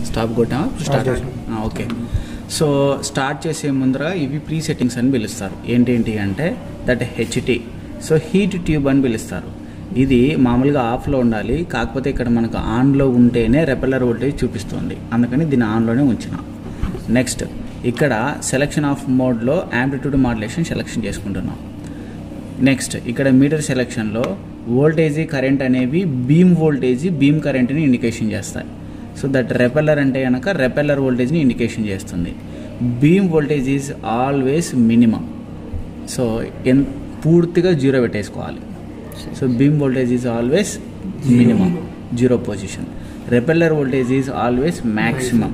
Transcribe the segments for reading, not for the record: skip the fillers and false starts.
Stop కొట్టామా start okay. So start చేసే ముందర ఇవి ప్రీ సెట్టింగ్స్ అని పిలుస్తారు. ఏంటి అంటే that HT, so heat tube అని పిలుస్తారు. ఇది మామూలుగా ఆఫ్లో ఉండాలి, కాకపోతే ఇక్కడ మనకు ఆన్లో ఉంటేనే రెపెల్లర్ వోల్టేజ్ చూపిస్తుంది, అందుకని దీన్ని ఆన్లోనే ఉంచిన. నెక్స్ట్ ఇక్కడ సెలెక్షన్ ఆఫ్ మోడ్లో యాంప్లిట్యూడ్ మాడ్యులేషన్ సెలెక్షన్ చేసుకుంటున్నాం. నెక్స్ట్ ఇక్కడ మీటర్ సెలెక్షన్లో వోల్టేజీ కరెంట్ అనేవి బీమ్ వోల్టేజీ బీమ్ కరెంట్ని ఇండికేషన్ చేస్తాయి. సో దట్ రెపెల్లర్ అంటే కనుక రెపెల్లర్ వోల్టేజ్ని ఇండికేషన్ చేస్తుంది. Beam voltage is always minimum, so పూర్తిగా జీరో పెట్టేసుకోవాలి. So beam voltage is always minimum, zero position. Repeller voltage is always maximum.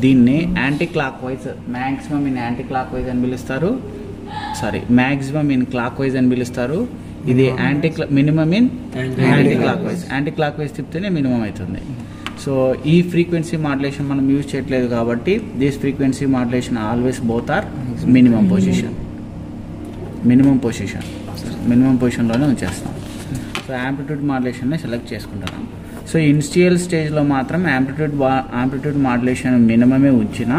దీన్ని anticlockwise, maximum in anticlockwise అని పిలుస్తారు, maximum in clock wise అని పిలుస్తారు. ఇది minimum in anticlockwise. Anticlockwise తిప్పితేనే minimum అవుతుంది. So ఈ frequency modulation మనం యూజ్ చేయట్లేదు కాబట్టి this frequency modulation always both are minimum position. Minimum పొజిషన్లోనే ఉంచేస్తాం. సో యాంప్లిట్యూడ్ మాడ్యులేషన్ని సెలెక్ట్ చేసుకుంటున్నాం. సో ఇనిషియల్ స్టేజ్లో మాత్రం యాంప్లిట్యూడ్ మాడ్యులేషన్ మినిమమే ఉంచినా,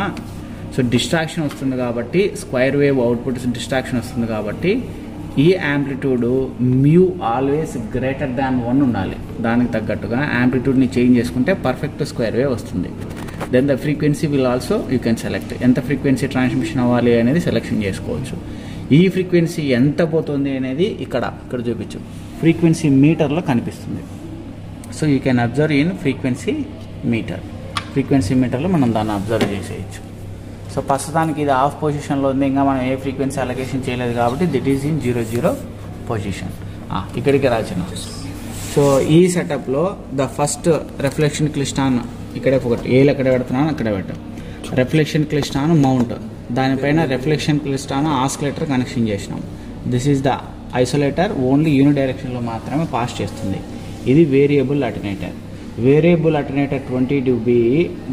సో డిస్ట్రాక్షన్ వస్తుంది కాబట్టి స్క్వేర్ వేవ్ అవుట్పుట్ డిస్ట్రాక్షన్ వస్తుంది కాబట్టి ఈ amplitude mu always greater than 1 ఉండాలి. దానికి తగ్గట్టుగా యాంప్లిట్యూడ్ని చేంజ్ చేసుకుంటే పర్ఫెక్ట్ స్క్వేర్ వేవ్ వస్తుంది. Then the frequency will also you can select. ఎంత ఫ్రీక్వెన్సీ ట్రాన్స్మిషన్ అవ్వాలి అనేది సెలెక్షన్ చేసుకోవచ్చు. ఈ ఫ్రీక్వెన్సీ ఎంత పోతుంది అనేది ఇక్కడ చూపించు, ఫ్రీక్వెన్సీ మీటర్లో కనిపిస్తుంది. So you can observe in frequency మీటర్లో మనం దాన్ని అబ్జర్వ్ చేసేయచ్చు. సో ప్రస్తుతానికి ఇది ఆఫ్ పొజిషన్లో ఉంది, ఇంకా మనం ఏ ఫ్రీక్వెన్సీ అలొకేషన్ చేయలేదు కాబట్టి దిట్ ఈజ్ ఇన్ 00 పొజిషన్. ఇక్కడికి రాచిన. సో ఈ సెటప్లో ద ఫస్ట్ రిఫ్లెక్షన్ క్లిస్టాన్ ఇక్కడే ఒకటి ఏలు ఎక్కడ పెడుతున్నాను అక్కడే పెట్టాం. రిఫ్లెక్షన్ క్లిస్టాన్ మౌంట్, దానిపైన రిఫ్లెక్షన్ క్లిస్టాన్ ఆస్కిలేటర్ కనెక్షన్ చేసినాం. This is the isolator, only uni డైరెక్షన్లో మాత్రమే పాస్ చేస్తుంది. ఇది variable attenuator. Variable attenuator 20 dB.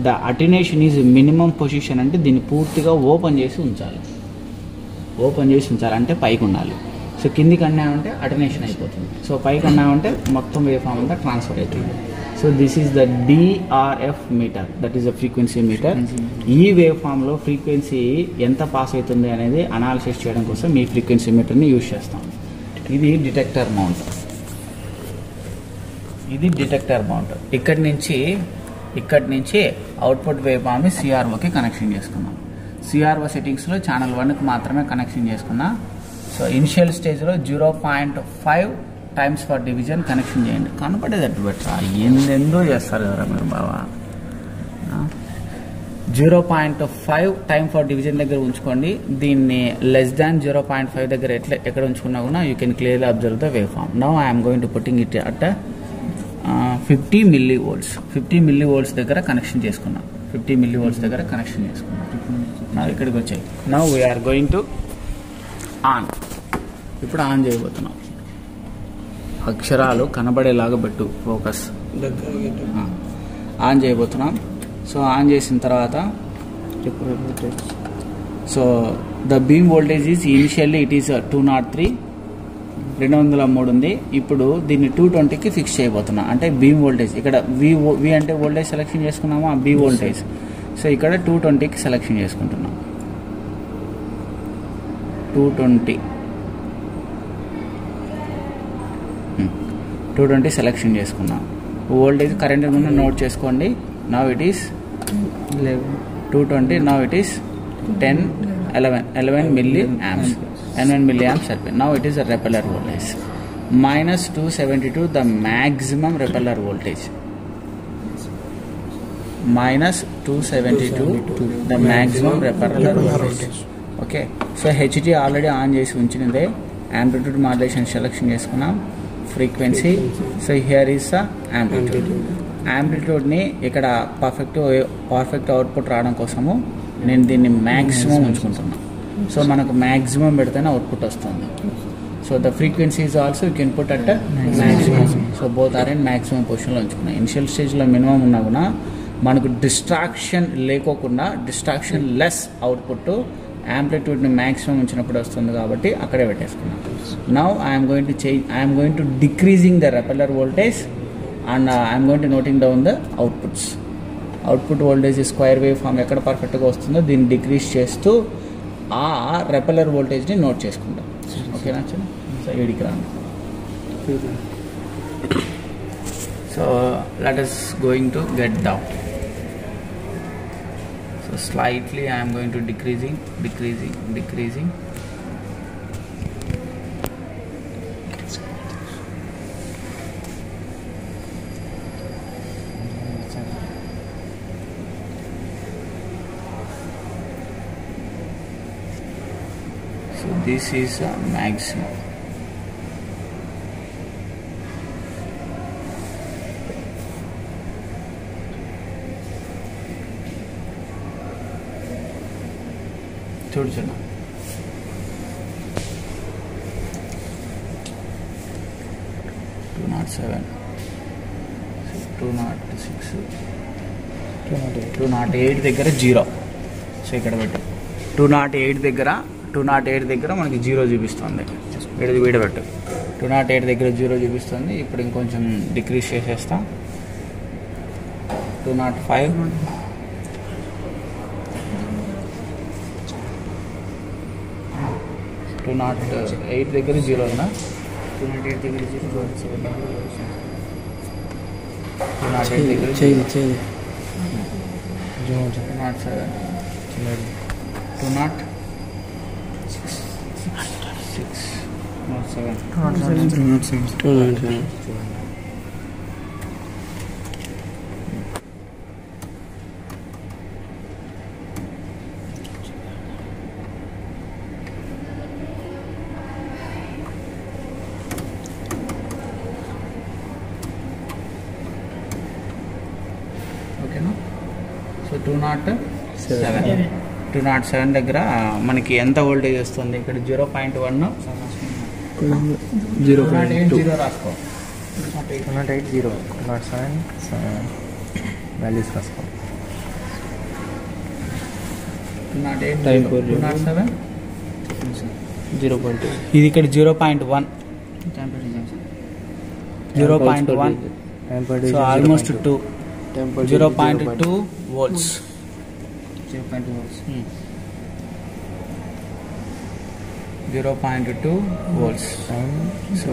The attenuation is minimum position, అంటే దీన్ని పూర్తిగా ఓపెన్ చేసి ఉంచాలి అంటే పైకి ఉండాలి. సో కిందికి అన్నామంటే అటెన్యూషన్ అయిపోతుంది. సో పైకి అన్నామంటే మొత్తం వేవ్ ఫామ్ అంతా ట్రాన్స్ఫర్ అవుతుంది. So this is the DRF meter, that is the frequency meter. ఈ వేవ్ ఫామ్లో ఫ్రీక్వెన్సీ ఎంత పాస్ అవుతుంది అనేది అనాలిసిస్ చేయడం కోసం ఈ ఫ్రీక్వెన్సీ మీటర్ని యూజ్ చేస్తాం. ఇది డిటెక్టర్ మౌంట్. ఇక్కడి నుంచి అవుట్పుట్ వేవ్ ఫామ్ని సిఆర్ఓకి కనెక్షన్ చేసుకున్నాం. సిఆర్ఓ సెట్టింగ్స్లో ఛానల్ 1కి మాత్రమే కనెక్షన్ చేసుకున్నా. సో ఇనిషియల్ స్టేజ్లో 0.5 టైమ్స్ ఫర్ డివిజన్ కనెక్షన్ చేయండి. కనపడేటట్టు పెట్టరా, ఎందెందో చేస్తారు కదా మీరు బావా. 0.5 టైమ్ ఫర్ డివిజన్ దగ్గర ఉంచుకోండి. దీన్ని లెస్ దాన్ 0.5 దగ్గర ఎక్కడ ఉంచుకున్నా కూడా you can clearly observe the waveform. Now I'm going to putting it at 50 millivolts దగ్గర కనెక్షన్ చేసుకున్నా. 50 millivolts దగ్గర కనెక్షన్ చేసుకున్నా. నా ఇక్కడికి వచ్చాయి. Now we're going to on. ఇప్పుడు ఆన్ చేయబోతున్నాం. అక్షరాలు కనబడేలాగా పెట్టు, ఫోకస్. ఆన్ చేయబోతున్నాం. సో ఆన్ చేసిన తర్వాత so the beam voltage is initially it is 203 ఉంది. ఇప్పుడు దీన్ని 220కి ఫిక్స్ చేయబోతున్నా. అంటే బీమ్ వోల్టేజ్ ఇక్కడ వి అంటే వోల్టేజ్ సెలెక్షన్ చేసుకున్నాము, ఆ బీ వోల్టేజ్. సో ఇక్కడ 220కి సెలెక్షన్ చేసుకుంటున్నాం. 220 సెలెక్షన్ చేసుకున్నాం. వోల్టేజ్ కరెంట్ ముందు నోట్ చేసుకోండి. Now it is 220. Now it is 11 milliamps. 11 milliamps సరిపోయింది. Now it is the repeller voltage. -272 the maximum repeller voltage. -272 the maximum repeller voltage. Okay. So HD already on చేసి ఉంచినదే. Amplitude modulation selection చేసుకున్నాం. Frequency. So here is the యాంప్లిట్యూడ్ని ఇక్కడ perfect output రావడం కోసము నేను దీన్ని మ్యాక్సిమం ఉంచుకుంటున్నాను. సో మనకు మ్యాక్సిమం పెడితేనే అవుట్పుట్ వస్తుంది. So the frequency is also you can put at maximum. So both are in maximum పొజిషన్లో ఉంచుకున్నాం. ఇనిషియల్ స్టేజ్లో మినిమం ఉన్నా కూడా మనకు డిస్ట్రాక్షన్ లేకోకుండా డిస్ట్రాక్షన్ లెస్ అవుట్పుట్ యాంప్లిట్యూడ్ని మ్యాక్సిమం ఉంచినప్పుడు వస్తుంది కాబట్టి అక్కడే పెట్టేసుకున్నాం. Now I'm going to decreasing the repeller voltage and I am going to noting down the outputs. Output voltage square wave form ఎక్కడ పర్ఫెక్ట్గా వస్తుందో దీన్ని డిక్రీజ్ చేస్తూ ఆ రెపెల్లర్ వోల్టేజ్ని నోట్ చేసుకుంటాం. ఓకేనా చిన్న సో ఏడికి రాను. So let us going to get down. So slightly I am going to decreasing. So this is a maximum. చూడు చిన్న 207 206 208 దగ్గర 0. సో ఇక్కడ పెట్టు 208 దగ్గర మనకి 0 చూపిస్తుంది. వీడబెట్టు 208 దగ్గర 0 చూపిస్తుంది. ఇప్పుడు ఇంకొంచెం డిక్రీజ్ చేసేస్తా. 205 208 దగ్గర 0 ఉందా? 208 దగ్గర 0 208 దగ్గర 207 207 ఓకేనా. సో 207 దగ్గర మనకి ఎంత వోల్టేజ్ వస్తుంది? ఇక్కడ 0.1 0.80 రాసుకో. 208 207 వాల్యూస్ రాసుకో. 207 0.2 ఇది ఇక్కడ 0.1 so almost 2 0.2 volts 0.2 volts. So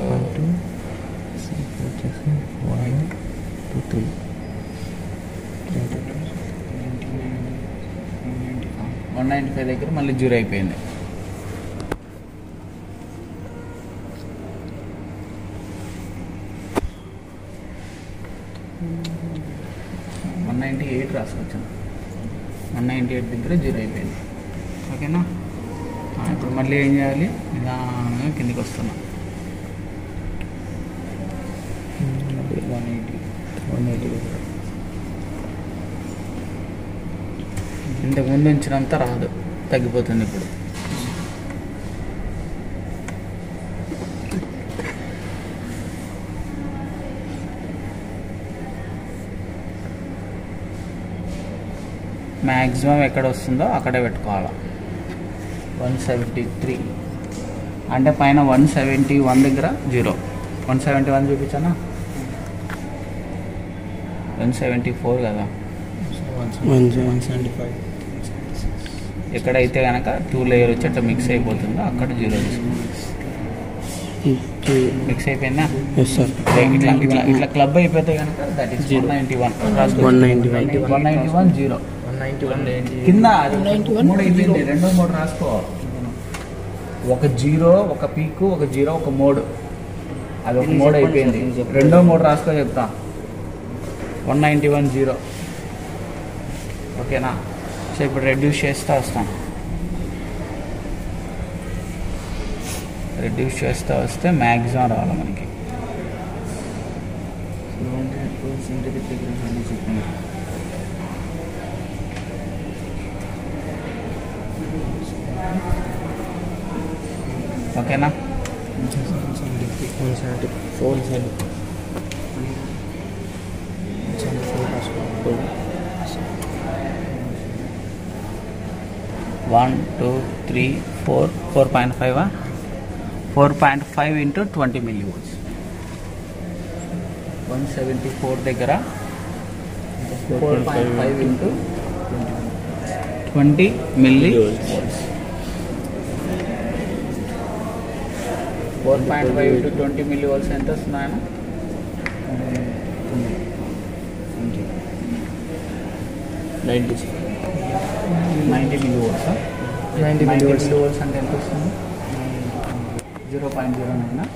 195 దగ్గర మళ్ళీ 0 అయిపోయింది. రాసుకోవచ్చు. 198 దగ్గర 0 అయిపోయింది. ఓకేనా. ఇప్పుడు మళ్ళీ ఏం చేయాలి? నిదానంగా కిందికి వస్తున్నాం. 180 ఇంతకుముందు ఉంచినంత రాదు, తగ్గిపోతుంది ఇప్పుడు. మ్యాక్సిమం ఎక్కడ వస్తుందో అక్కడే పెట్టుకోవాలి. 173 అంటే పైన 171 దగ్గర 0. 171 చూపించానా? 174 కదా. 175 ఎక్కడైతే కనుక 2 లేయర్ వచ్చి అట్లా మిక్స్ అయిపోతుందో అక్కడ 0 తీసుకుంటాం. మిక్స్ అయిపోయిందా? ఇట్లా క్లబ్ అయిపోతే కనుక దట్ ఈస్ 191 0 కింద 3 అయిపోయింది. 2 3 రాసుకో. ఒక 0 ఒక పీకు, ఒక 0 ఒక మోడ్. అది ఒక మోడ్ అయిపోయింది. 2 3 రాసుకో చెప్తా. 191 0. ఓకేనా. సో ఇప్పుడు రెడ్యూస్ చేస్తూ వస్తాం. రెడ్యూస్ చేస్తూ వస్తే మ్యాక్సిమం రావాలి మనకి. ఓకేనా. 1 2 3 4 4.5 4.5 into 20 millivolts. 174 దగ్గర 4.5 into 20 millivolts. 4.5 into 20 millivolts ఎంత వస్తుంది ఆయన? 90 millivolts. 90 millivolts అంటే ఎంత వస్తుంది? 0.09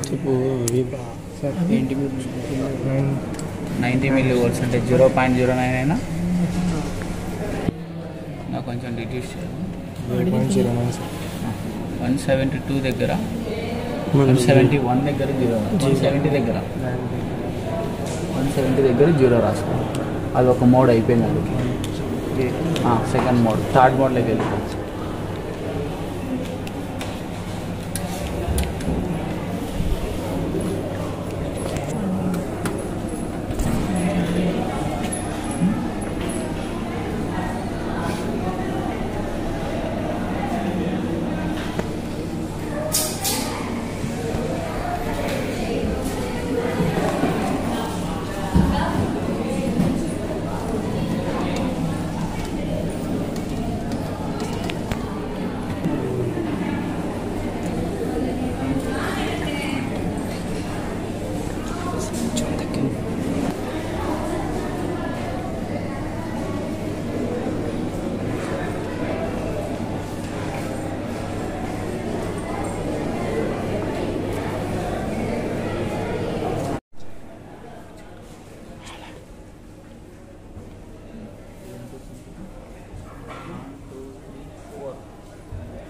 చెప్పు సార్. 90 millivolts అంటే 0.09 అయినా నాకు కొంచెం రిడ్యూస్ చేయాలి. 172 దగ్గర 171 దగ్గర 170 దగ్గర 170 దగ్గర 0 రాసుకోండి. అది ఒక మోడ్ అయిపోయింది. అందుకే సెకండ్ మోడ్. థర్డ్ మోడ్లోకి వెళ్ళిపోవచ్చు.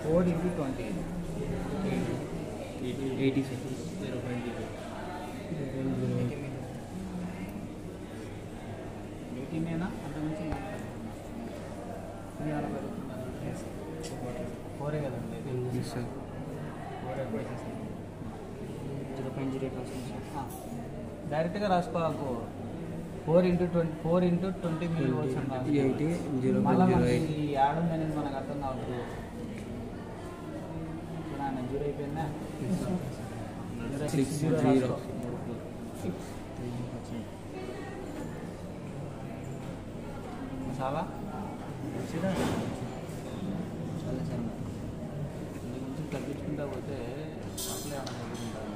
Code into 20. 80 seconds. 0.0. 18 అంతకుమించి 4 కదండి. 0.08 డైరెక్ట్గా రాసుకోవాకు. 4 into 20 millivolts అన్నారు. మళ్ళీ మనకి యాడ్ ఉందని మనకు అర్థం కావద్దు. జీరో అయిపోయిందా? చాలా కొంచెం తగ్గించుకుంటా పోతే అప్లై ఏమైనా తగ్గుతుంటారు.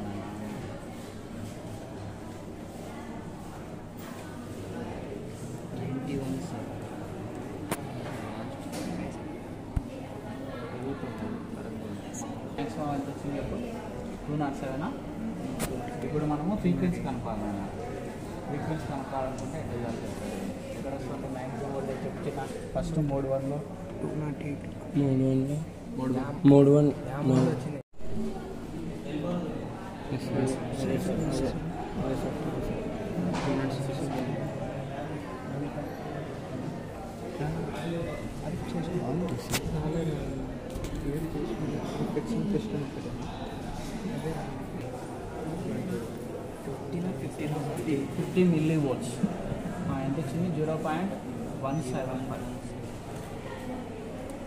మ్యాక్సిమం ఎంత వచ్చింది అప్పుడు 207. ఇప్పుడు మనము ఫ్రీక్వెన్సీ కనుక్కోవాలన్నమాట. ఫ్రీక్వెన్సీ కనుక్కోవాలనుకుంటే ఎట్లా చేయాలి? ఎక్కడ వస్తుంది మ్యాక్సిమం వోల్టేజ్ చెప్తున్నా. ఫస్ట్ మోడ్ 1లో 3.1 వచ్చింది. ఫిఫ్టీ millivolts ఎంత వచ్చింది? 0.175.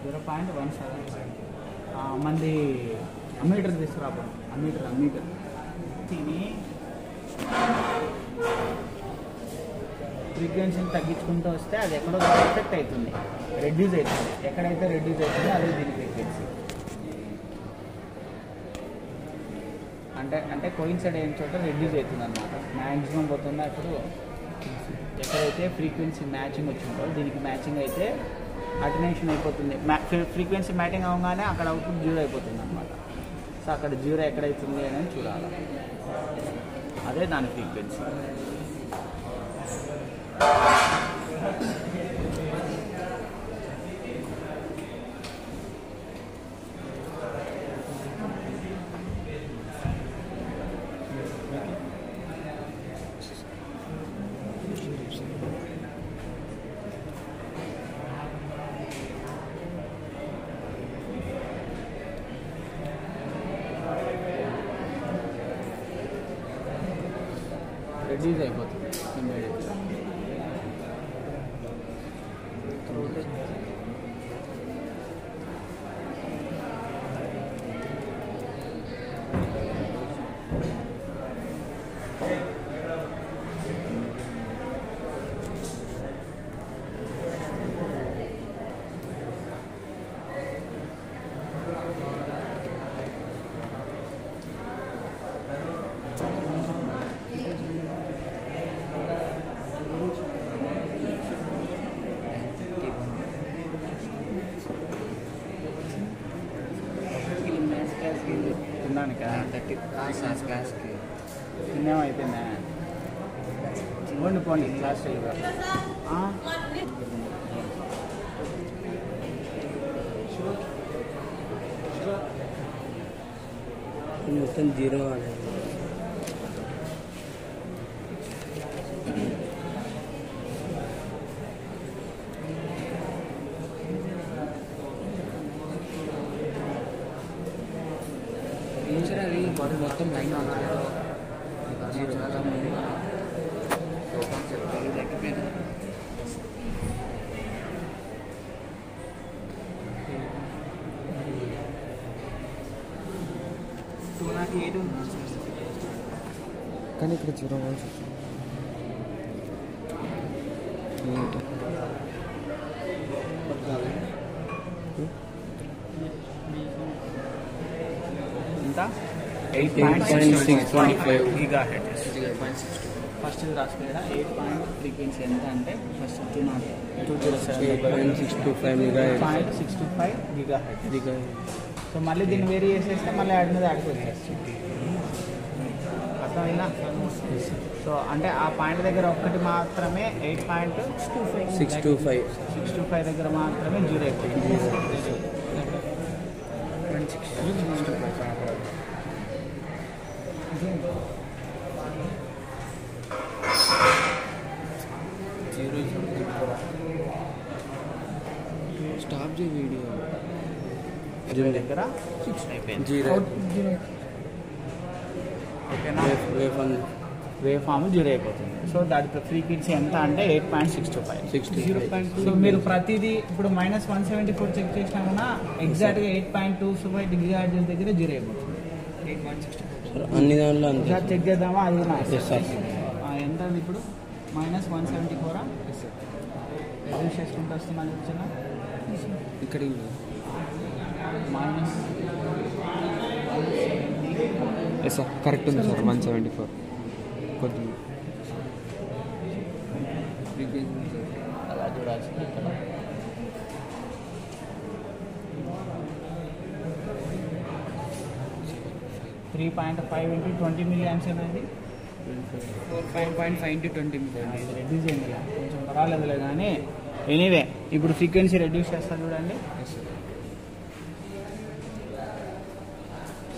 0.175. మంది అమ్మీటర్ తీసుకురాబో. అమ్మీటర్ దీని ఫ్రీక్వెన్సీని తగ్గించుకుంటూ వస్తే అది ఎక్కడో ఎఫెక్ట్ అవుతుంది, రెడ్యూస్ అవుతుంది. ఎక్కడైతే రెడ్యూస్ అవుతుందో అదే దీని ఫ్రీక్వెన్సీ. అంటే కోయిన్సైడ్ అయిన చోట రెడ్యూస్ అవుతుంది అన్నమాట. మ్యాక్సిమం పోతుందా ఇప్పుడు ఎక్కడైతే ఫ్రీక్వెన్సీ మ్యాచింగ్ వచ్చిందో దీనికి మ్యాచింగ్ అయితే అటెన్షన్ అయిపోతుంది. ఫ్రీక్వెన్సీ మ్యాచింగ్ అవగానే అక్కడ అవుట్పుట్ 0 అయిపోతుంది అన్నమాట. సో అక్కడ 0 ఎక్కడైతుంది అనేది చూడాలి. అదే దాని ఫ్రీక్వెన్సీ. రెడ్యూస్ అయిపోతుంది ఇమ్మీడియట్గా. తినడానికా 30 క్లాస్కి తినేమో అయిపోయిందా ఇవ్వండి పోండి క్లాస్ టైల్గా మొత్తం 0 అనేది అది మొత్తం లైన్ జీరో తగ్గిపోయింది కానీ ఇక్కడ 0 అవ్వాల్సి వచ్చింది ఎంత 8.6.5 GHz ఫస్ట్ ఇది రాసుకోలేదా 8 ఫ్రీక్వెన్సీ ఎంత అంటే ఫస్ట్ 207.625 GHz సో మళ్ళీ దీన్ని వేరే చేసేస్తే మళ్ళీ యాడ్ మీద యాడ్ వచ్చేస్తుంది అర్థమైందా సో అంటే ఆ పాయింట్ దగ్గర ఒక్కటి మాత్రమే 8.625 దగ్గర మాత్రమే 0 అయిపోయింది స్టాప్ చేయ వీడియో దగ్గర 6 అయిపోయింది 0 ఓకేనా వేవ్ ఫామ్ 0 అయిపోతుంది సో దాని ఫ్రీక్వెన్సీ ఎంత అంటే 8.625 సో మీరు ప్రతిదీ ఇప్పుడు -174 చెక్ చేసినా కూడా ఎగ్జాక్ట్గా 8.225 GHz దగ్గర 0 అయిపోతుంది అన్ని దాంట్లో అంతే చెక్ చేద్దామా అది సార్ ఎంత అది ఇప్పుడు -174 రెడ్యూస్ చేసుకుంటూ వస్తుందని వచ్చిన ఇక్కడ సార్ కరెక్ట్ ఉంది సార్ 174 కొద్దిగా అలా చూడాల్సింది ఇక్కడ 3.5 into 20 milliamps అనేది 4.5 into 20 milliamps ఇది రెడ్యూస్ అయింది కొంచెం పర్వాలేదులే కానీ ఎనీవే ఇప్పుడు ఫ్రీక్వెన్సీ రెడ్యూస్ చేస్తారు చూడండి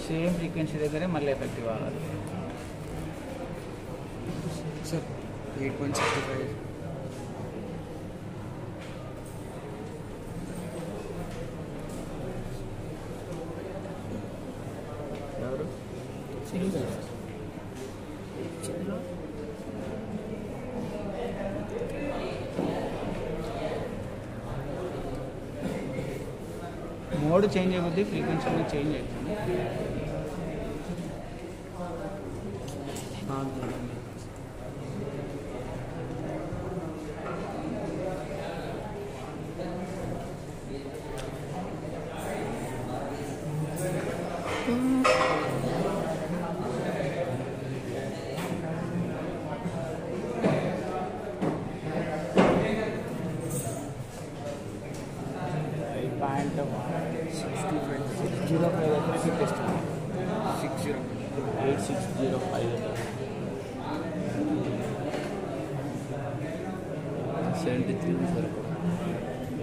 సేమ్ ఫ్రీక్వెన్సీ దగ్గరే మళ్ళీ ఎఫెక్టివ్ అవ్వాలి సార్ 8.65 ఎవరు మోడ్ చేంజ్ అయిపోద్ది ఫ్రీక్వెన్సీ కూడా చేంజ్ అవుతుంది చూపిస్తుంది 8605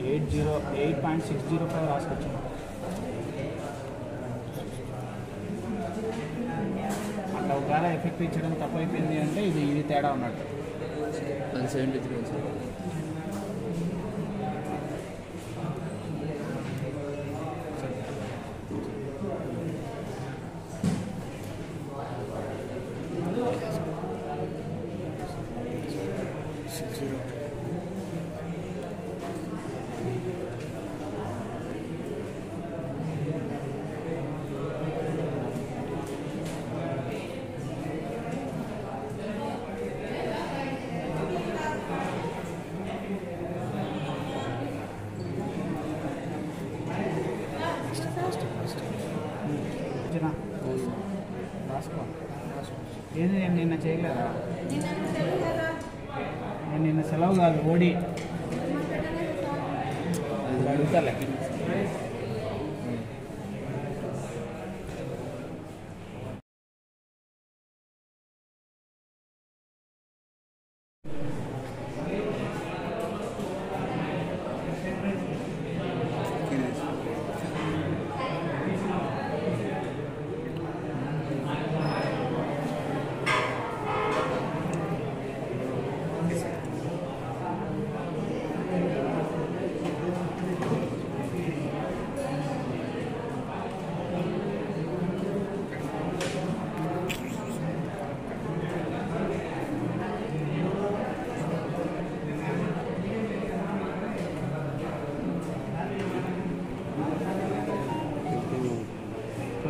8.605 రాసుకొచ్చాం అట్లా ఒకవేళ ఎఫెక్ట్ ఇచ్చడం తప్పైపోయింది అంటే ఇది తేడా ఉన్నట్టు 173 రాసుకో ఏది నేను నిన్న చేయలేదా నేను నిన్న సెలవు కాదు ఓడి అడుగుతాలే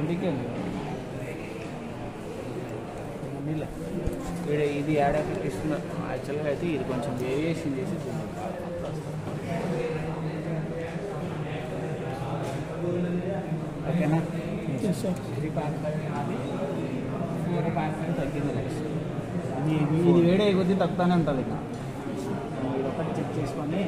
అందుకే ఇది యాడ్ ఎఫెక్ట్ ఇస్తున్నారు. యాక్చువల్గా అయితే ఇది కొంచెం వేరియేషన్ చేసి ఓకేనా. 3.5 4.5 తగ్గింది. ఇది వేడే కొద్దీ తక్కువనే ఉంటుంది. ఇక ఇది ఒకటి చెక్ చేసుకొని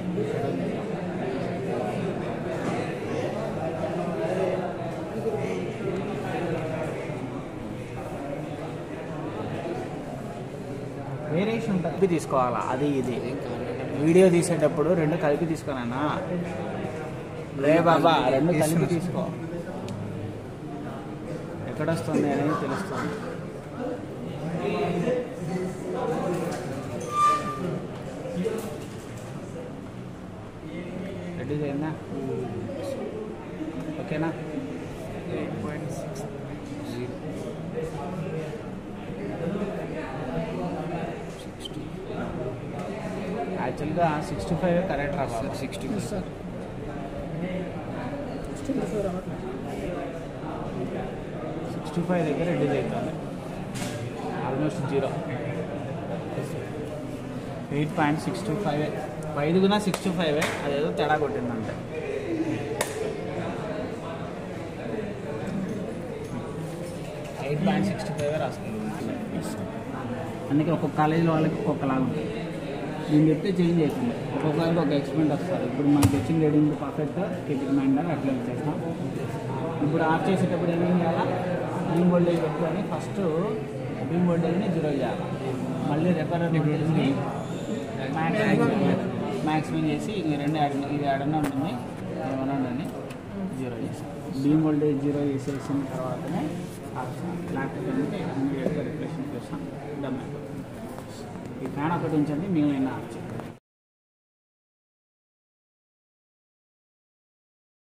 వేరియేషన్ ఉంటుంది. కలిపి తీసుకోవాలా, అది ఇది వీడియో తీసేటప్పుడు రెండు కలిపి తీసుకోనా రే బాబా, రెండు కలిపి తీసుకో. ఎక్కడొస్తుంది అనేది తెలుస్తుంది. రెడీ చేయండి. ఓకేనా. 8.6 యాక్చువల్గా 65 కరెక్ట్ రా బాబు. 60 సార్. 65 దగ్గర రెడ్యూస్ అవుతుంది. ఆల్మోస్ట్ 0. 8.65 5 గుణ 65 అదేదో తేడా కొట్టిందంటే. రాస్తుంది. అందుకే ఒక్కొక్క కాలేజీలో వాళ్ళకి ఒక్కొక్కలాగా ఉంటుంది. నేను చెప్తే చేంజ్ అవుతుంది. ఒక్కొక్కరికి ఒక ఎక్స్పెరిమెంట్ వస్తారు. ఇప్పుడు మనకి watching reading perfect keeping mind అని అట్లా చేస్తాం. ఇప్పుడు ఆఫ్ చేసేటప్పుడు ఏమేం చేయాలా, బీమ్ వోల్టేజ్ పెట్టుకొని ఫస్ట్ బీమ్ వోల్టేజ్ని 0 చేయాలి. మళ్ళీ రెఫరెన్స్ వోల్టేజ్ని మ్యాక్సిమం చేసి ఇంక రెండు ఇది యాడన్నా ఉంటుంది, ఏమన్నా ఉండండి 0 చేసి బీమ్ వోల్టేజ్ 0 చేసేసిన తర్వాతనే ల్యాప్టాప్ అంటే ఇమీడియట్గా రిప్లేషన్ చేస్తాం. డమ్. ఈ ఫ్యాన్ ఒకటి ఉంచండి, మేము ఆఫ్ చేయాలి.